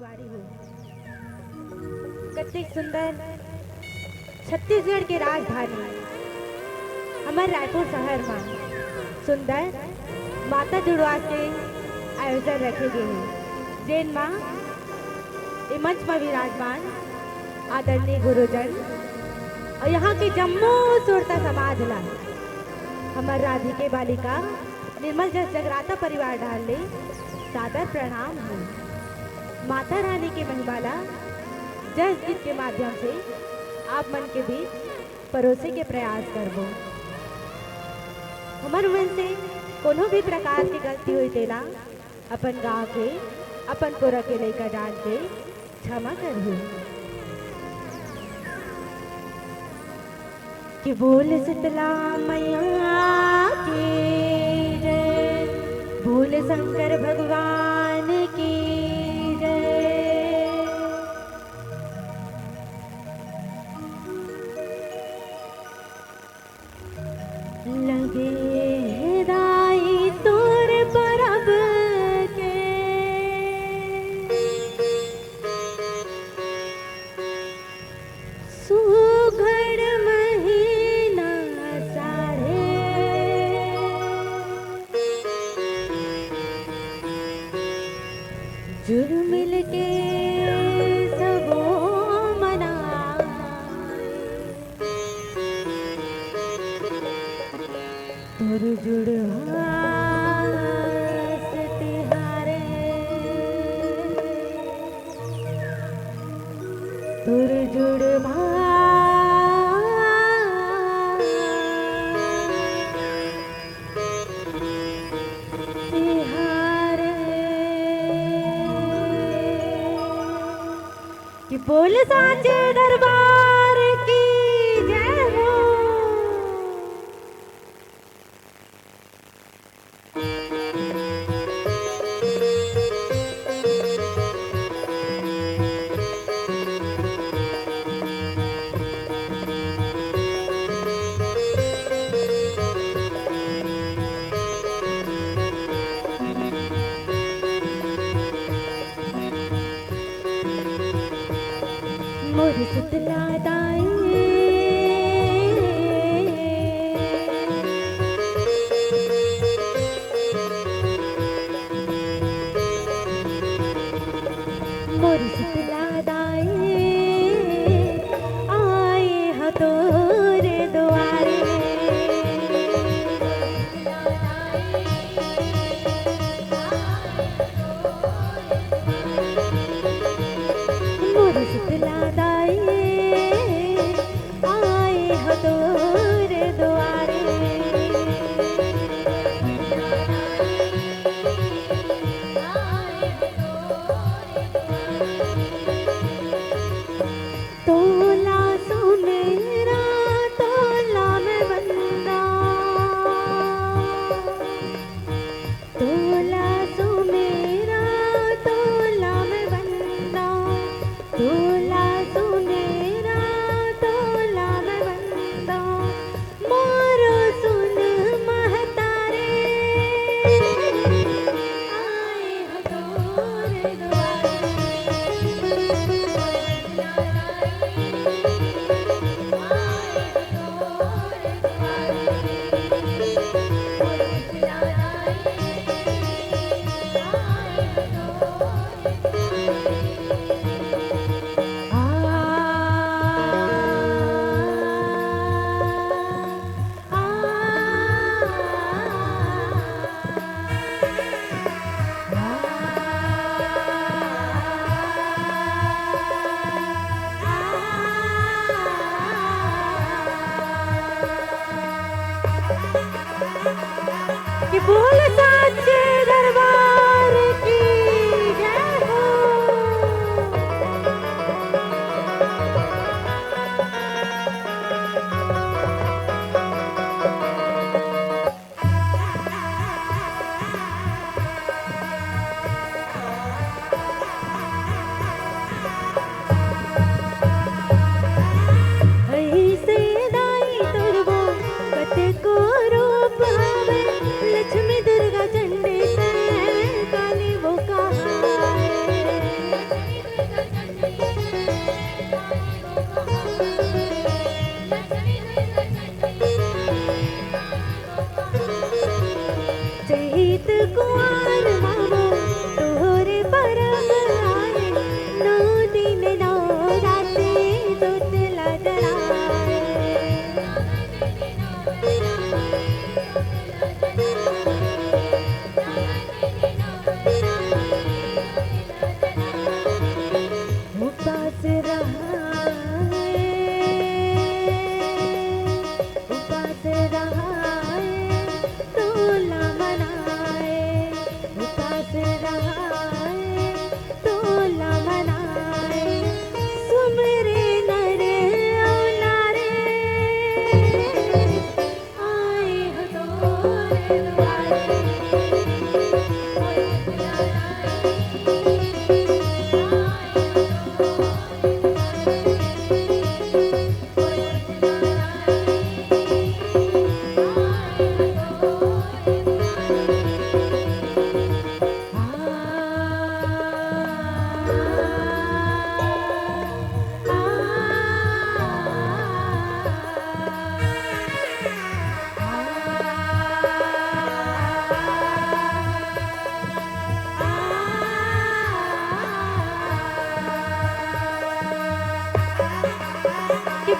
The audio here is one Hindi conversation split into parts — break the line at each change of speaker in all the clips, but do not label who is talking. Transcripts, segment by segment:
तिवारी हूँ। कितनी सुंदर छत्तीसगढ़ के राजधानी हमारे रायपुर शहर में सुंदर माता जुड़वा के आयोजन रखे गए हैं, जैन माँ मंच में विराजमान आदरणीय गुरुजन और यहाँ के जम्मू सुरता समाज ला हमार राधिके बालिका निर्मल जस जगराता परिवार डाले सादर प्रणाम हो। माता रानी के महिमाला जस गीत के माध्यम से आप मन के बीच परोसे के प्रयास करबो। हमार मन से कोनो भी प्रकार की गलती हुई तेला अपन गाँव के अपन कोरा के लेकर डाल के क्षमा करहु। कि बोल शीतला मैया की जय, बोल शंकर भगवान की जय। लगे दाई तोर परब के सुघड़ महीना साढ़े, जुड़ मिल के सबो मना, तोर जुड़वा तिहारे, तोर जुड़वा तिहारे। कि बोल साचे दरबार की जय हो। मोर शीतला दाई मोर शीतला दाई आए हो तोरे द्वारे। मोर शीतला दाई आए हो तोरे द्वारे। तोला सुमेरा तोला में बंदा, तोला सुमेरा तोला में बंदा, तोला सुमेरा तोला में बंदा। मोरो सुन महतारे आए हो तोरे द्वारे। कि बोल साचे दरबार की जय हो। ऐसे दाई तुरबो कते को रूप हवे, लक्ष्मी दुर्गा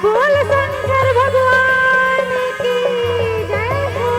बोल शंकर भगवान की जय हो।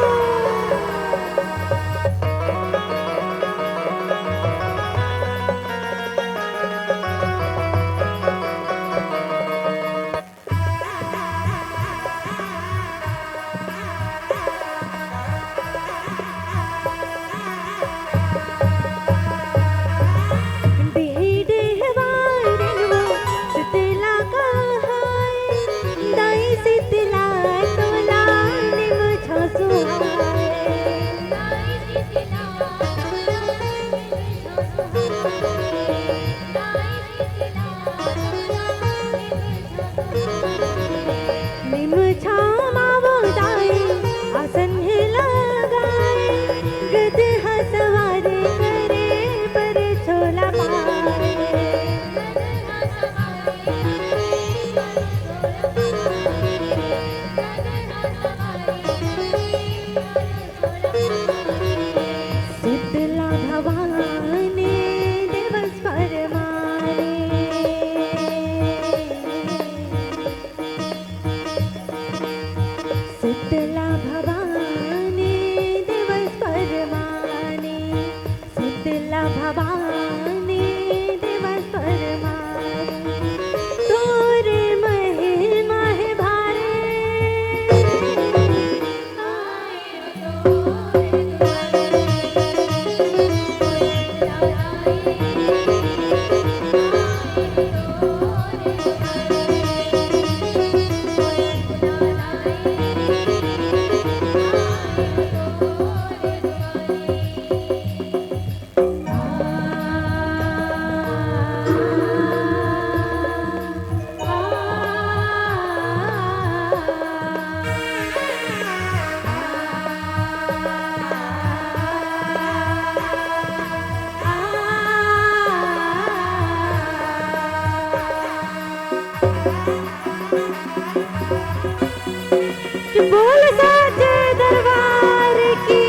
बोल साचे दरबार की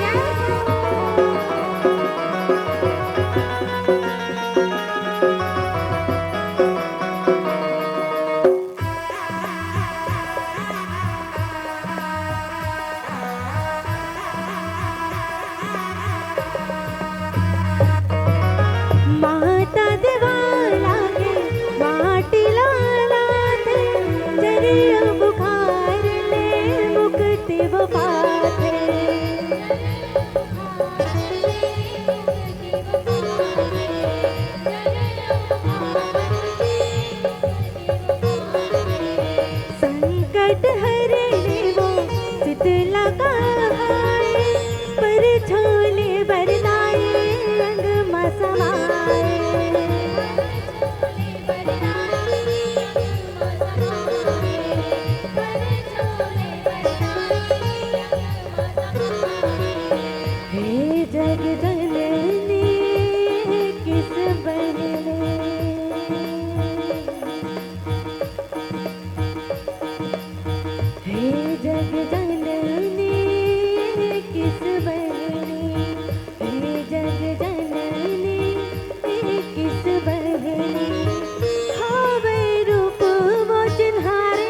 जय माता देवाला गे माटीला नाथे जरिया बुखार ले मुक्ति वो पाथे संकट हरने वो शीतला कहाए पर छोले बरदाए रंग मसमाए हे जग जननी किस बने हे जग जननी किस बने हे जग जननी किस बने हावे रूप वो चिन्हारे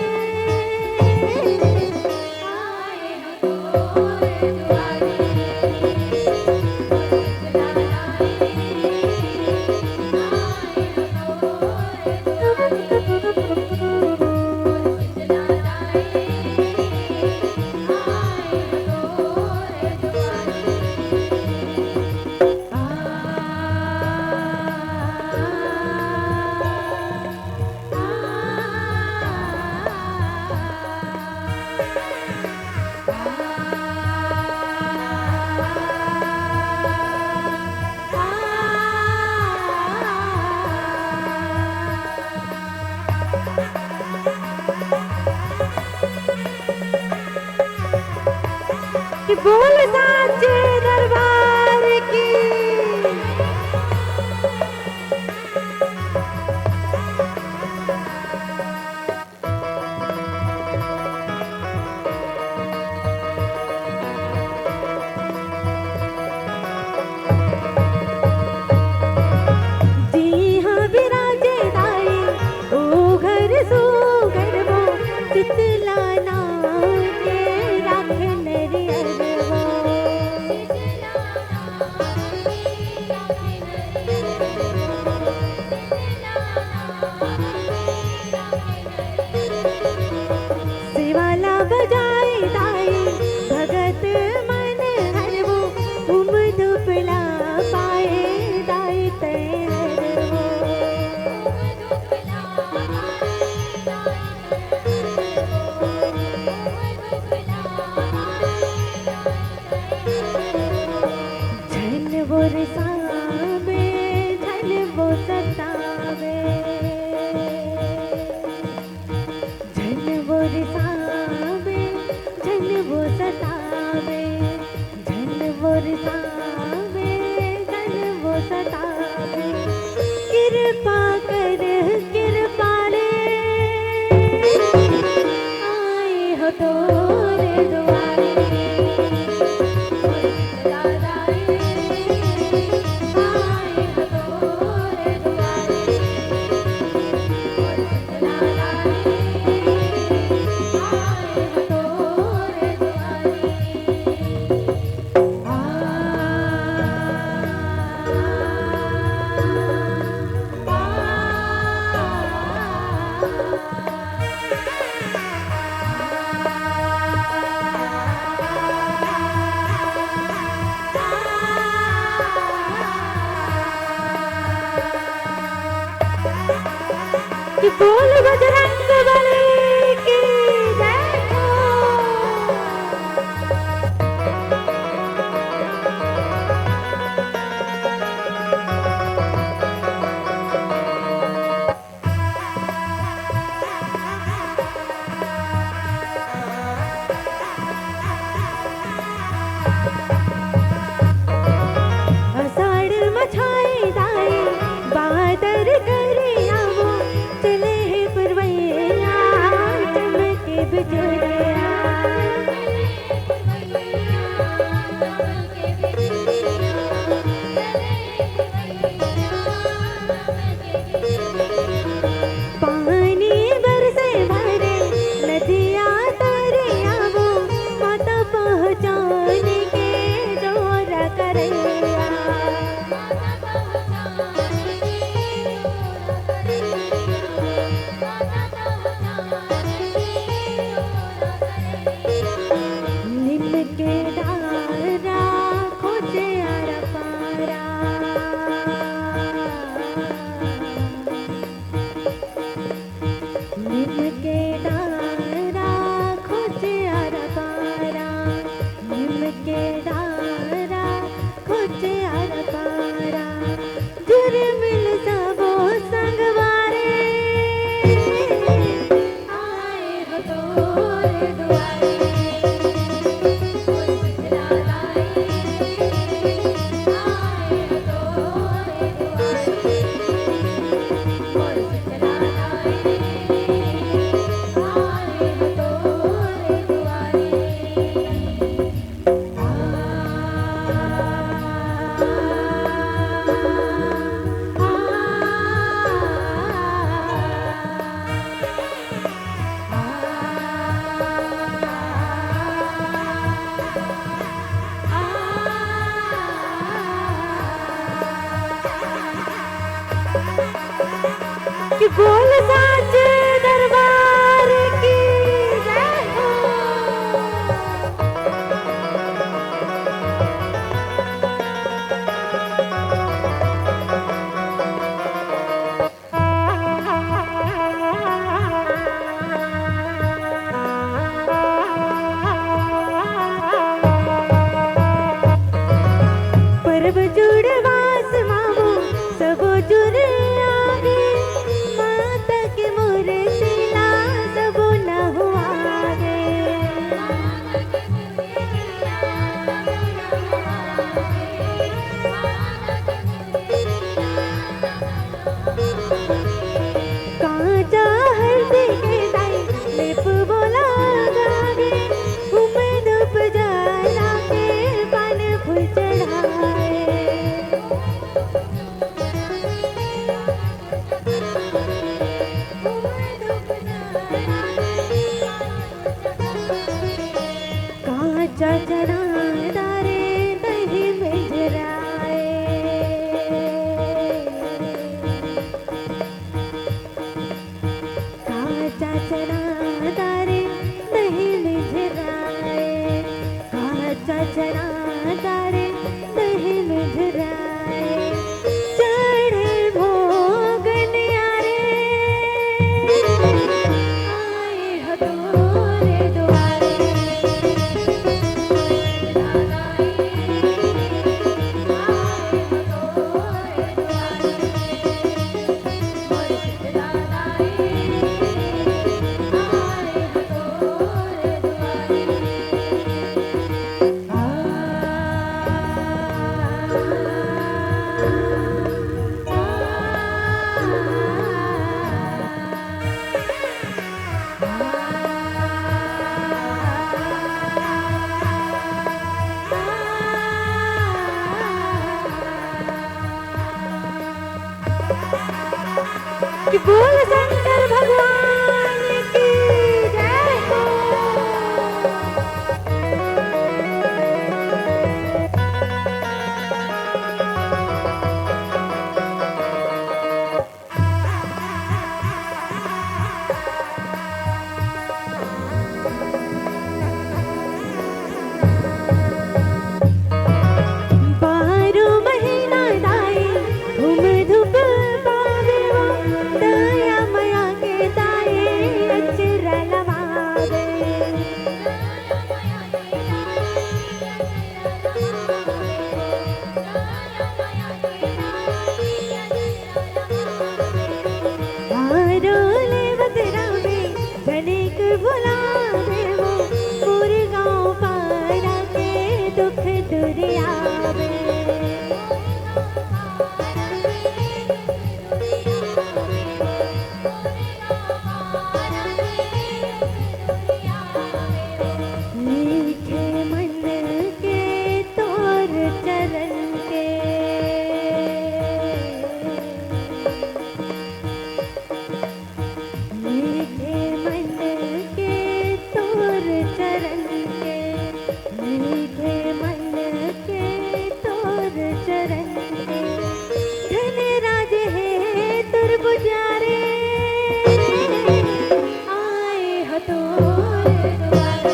आए तोरे दुआरे बोल साचे दरबार की जी हाँ विराजे दाई ओ घर सो घर शिवाला बजाए दाई भगत मन हरवो उम धुपला पाए दाई झन वो रसावे झन वो सतावे झन वो रसावे झन वो सतावे झन वो रसावे झन वो सतावे कृपा कर कृपाले आए हो तोरे दुआरे कि बोल बजरंग बली की जय हो। अषाढ़ मछाए दाए बादर करे आवो चले पुरवैया चमके बिजुरिया पानी बरसे भरे नदिया तरे आवो माता पहचाने के जोर करैया निम के डारा खोजे आरा पारा निम के डारा खोजे आरा पारा निम के डारा खोजे आरा पारा जुर मिल सबो संगवारे आए हो तोरे दुआरे कि बोल साच दरबार की जय हो। पर्व जुड़वास मामो सबो जुड़ आगे माता के मूर्ति ला सबो न हुआ गे कांचा हल्दी के दाई लेप बोला गागे उमे धूप जला के पान फूल चढ़ाए कांचा चढ़ा दारे दही में जराए कांचा चढ़ा दारे कि बोल शंकर भगवान की जय हो। बारो महीना दाई धूम धूप पावे वो दया माया के दाए अचरा लवावे। बारो लेवत रावे जनेक बुलावे वो पूरे गाँव पारा के दुख दुरियावे। मीठे मन के तोर चरण के मीठे मन के तोर चरण के मीठे मन के तोर चरण के धन राज है तुर पुजारे आए हो तोर द्वारे।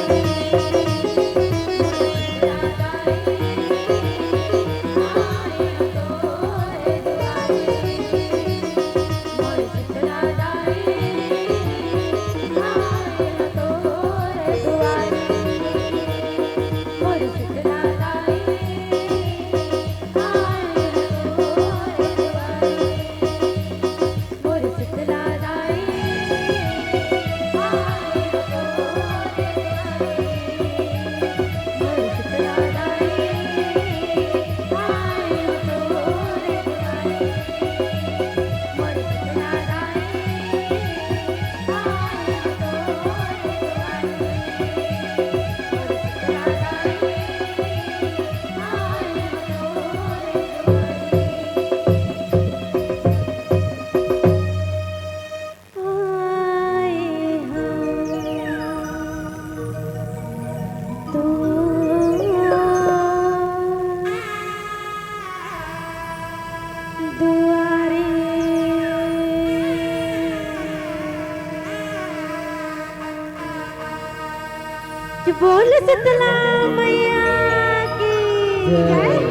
बोल शीतला मैया की जय।